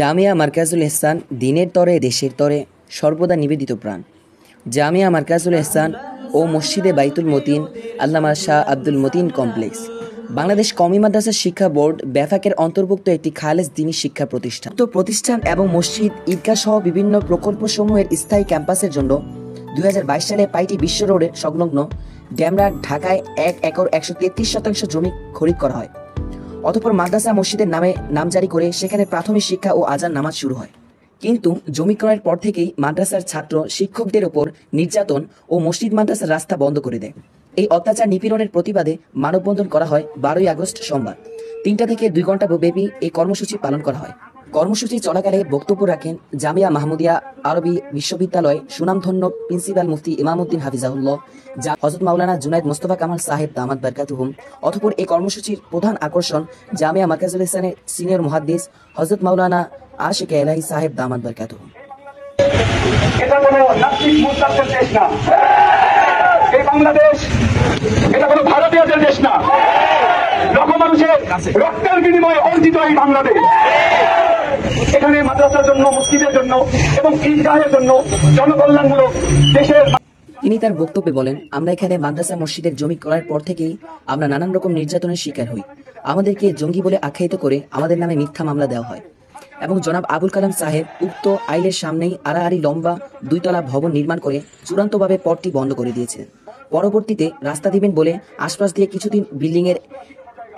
জামিয়া মারকাজুল ইহসান দিনের তরে দেশের তরে সর্বদা নিবেদিত প্রাণ। জামিয়া মারকাজুল ইহসান ও মসজিদে বাইতুল মতিন আল্লামা শাহ আব্দুল মতিন কমপ্লেক্স বাংলাদেশ কওমি মাদ্রাসা শিক্ষা বোর্ড ব্যাফাকের অন্তর্ভুক্ত একটি খালেস দ্বীনী শিক্ষা প্রতিষ্ঠান। প্রতিষ্ঠান এবং মসজিদ ঈদগাহ সহ বিভিন্ন প্রকল্পসমূহের স্থায়ী ক্যাম্পাসের জন্য 2022 সালে পাইটি বিশ্ব রোডের সংলগ্ন ডেমরা ঢাকায় 1 একর 133 শতাংশ জমি খরিদ করা হয়। অতঃপর মাদ্রাসা মসজিদের নামে নাম জারি করে সেখানে প্রাথমিক শিক্ষা ও আজান নামাজ শুরু হয়। কিন্তু জমি ক্রয়ের পর থেকেই মাদ্রাসার ছাত্র শিক্ষকদের ওপর নির্যাতন ও মসজিদ মাদ্রাসার রাস্তা বন্ধ করে দেয়। এই অত্যাচার নিপীড়নের প্রতিবাদে মানববন্ধন করা হয় 12ই আগস্ট সোমবার 3টা থেকে 2 ঘন্টা ব্যাপী এই কর্মসূচি পালন করা হয়। কর্মসূচি চলাকালে বক্তব্য রাখেন জামিয়া মাহমুদিয়া আরবি বিশ্ববিদ্যালয় সুনামধন্য প্রিন্সিপাল মুফতি ইমামউদ্দিন হাফিজাহুল্লাহ, হযরত মাওলানা জুনায়েদ মোস্তফা কামাল সাহেব দামাত বারকাতুহুম। অতঃপর এই কর্মসূচির প্রধান আকর্ষণ জামিয়া মারকাজুল ইহসানের সিনিয়র মুহাদ্দিস হযরত মাওলানা আশিক এলাহি সাহেব দামাত বারকাতুহুম। এটা কোনো নাস্তিক মুরতাদের দেশ না, এই বাংলাদেশ এটা কোনো ভারতীয়দের দেশ না, লক্ষ মানুষের রক্তের বিনিময়ে অর্জিত এই বাংলাদেশ। এখানে মাদ্রাসার জন্য, মসজিদের জন্য এবং ঈদগাহের জন্য জনকল্যাণমূলক দেশের। তিনি তার বক্তব্যে বলেন, আমরা এখানে মাদ্রাসা মসজিদের জমি ক্রয়ের পর থেকেই আমরা নানান রকম নির্যাতনের শিকার হই। আমাদেরকে জঙ্গি বলে আখ্যায়িত করে আমাদের নামে মিথ্যা মামলা দেওয়া হয় এবং জনাব আবুল কালাম সাহেব উক্ত আইলের সামনেই আড়াআড়ি লম্বা 2 তলা ভবন নির্মাণ করে চূড়ান্তভাবে পথটি বন্ধ করে দিয়েছিলেন। পরবর্তীতে রাস্তা দিবেন বলে আশপাশ দিয়ে কিছুদিন বিল্ডিংয়ের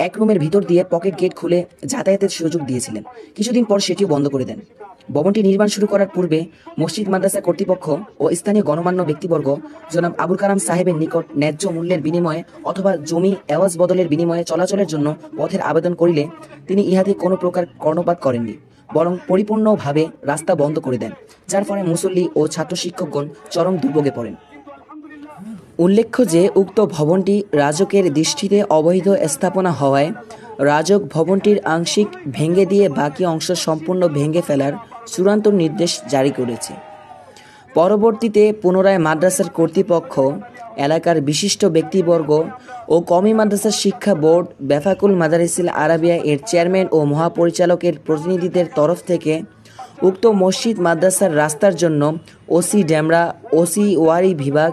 এক রুমের ভিতর দিয়ে পকেট গেট খুলে যাতায়াতের সুযোগ দিয়েছিলেন। কিছুদিন পর সেটিও বন্ধ করে দেন। ভবনটি নির্মাণ শুরু করার পূর্বে মসজিদ মাদ্রাসা কর্তৃপক্ষ ও স্থানীয় গণমান্য ব্যক্তিবর্গ জনাব আবুল কালাম সাহেবের নিকট ন্যায্য মূল্যের বিনিময়ে অথবা জমি এওয়াজ বদলের বিনিময়ে চলাচলের জন্য পথের আবেদন করিলে তিনি ইহাতে কোনো প্রকার কর্ণপাত করেননি, বরং পরিপূর্ণভাবে রাস্তা বন্ধ করে দেন, যার ফলে মুসল্লি ও ছাত্র শিক্ষকগণ চরম দুর্ভোগে পড়েন। উল্লেখ্য যে উক্ত ভবনটি রাজকের দৃষ্টিতে অবৈধ স্থাপনা হওয়ায় রাজক ভবনটির আংশিক ভেঙে দিয়ে বাকি অংশ সম্পূর্ণ ভেঙে ফেলার চূড়ান্ত নির্দেশ জারি করেছে। পরবর্তীতে পুনরায় মাদ্রাসার কর্তৃপক্ষ, এলাকার বিশিষ্ট ব্যক্তিবর্গ ও কওমি মাদ্রাসা শিক্ষা বোর্ড, বেফাকুল মাদারিসিল আরাবিয়া এর চেয়ারম্যান ও মহাপরিচালকের প্রতিনিধিদের তরফ থেকে উক্ত মসজিদ মাদ্রাসার রাস্তার জন্য ওসি ডেমরা, ওসি ওয়ারি বিভাগ,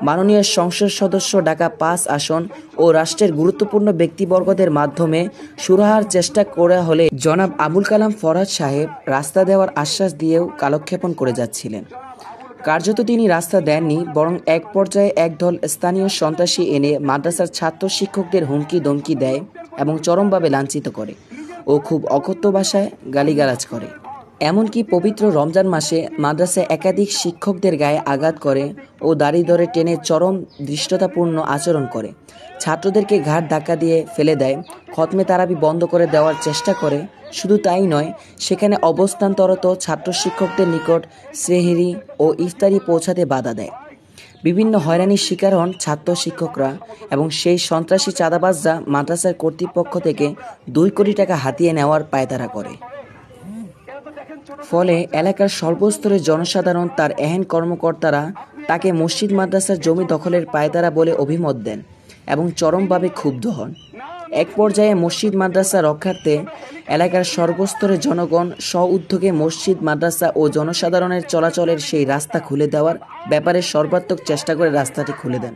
মাননীয় সংসদ সদস্য ঢাকা 5 আসন ও রাষ্ট্রের গুরুত্বপূর্ণ ব্যক্তিবর্গদের মাধ্যমে সুরাহার চেষ্টা করা হলে জনাব আবুল কালাম ফরহাদ সাহেব রাস্তা দেওয়ার আশ্বাস দিয়েও কালক্ষেপণ করে যাচ্ছিলেন। কার্যত তিনি রাস্তা দেননি, বরং এক পর্যায়ে একদল স্থানীয় সন্ত্রাসী এনে মাদ্রাসার ছাত্র শিক্ষকদের হুমকি দমকি দেয় এবং চরমভাবে লাঞ্ছিত করে ও খুব অকথ্য ভাষায় গালিগালাজ করে। এমনকি পবিত্র রমজান মাসে মাদ্রাসায় একাধিক শিক্ষকদের গায়ে আঘাত করে ও দাড়ি ধরে টেনে চরম ধৃষ্টতাপূর্ণ আচরণ করে, ছাত্রদেরকে ঘাট ধাক্কা দিয়ে ফেলে দেয়, খতমে তারাবি বন্ধ করে দেওয়ার চেষ্টা করে। শুধু তাই নয়, সেখানে অবস্থানরত ছাত্র শিক্ষকদের নিকট সেহরি ও ইফতারি পৌঁছাতে বাধা দেয়। বিভিন্ন হয়রানির শিকার হন ছাত্র শিক্ষকরা এবং সেই সন্ত্রাসী চাঁদাবাজরা মাদ্রাসার কর্তৃপক্ষ থেকে 2 কোটি টাকা হাতিয়ে নেওয়ার পায়তারা করে। ফলে এলাকার সর্বস্তরের জনসাধারণ, তার এহেন কর্মকর্তারা তাকে মসজিদ মাদ্রাসার জমি দখলের পায়তারা বলে অভিমত দেন এবং চরমভাবে ক্ষুব্ধ হন। এক পর্যায়ে মসজিদ মাদ্রাসা রক্ষার্থে এলাকার সর্বস্তরের জনগণ স্ব-উদ্যোগে মসজিদ মাদ্রাসা ও জনসাধারণের চলাচলের সেই রাস্তা খুলে দেওয়ার ব্যাপারে সর্বাত্মক চেষ্টা করে রাস্তাটি খুলে দেন।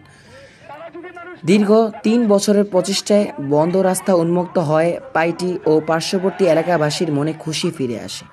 দীর্ঘ 3 বছরের প্রচেষ্টায় বন্ধ রাস্তা উন্মুক্ত হয়, পাইটি ও পার্শ্ববর্তী এলাকাবাসীর মনে খুশি ফিরে আসে।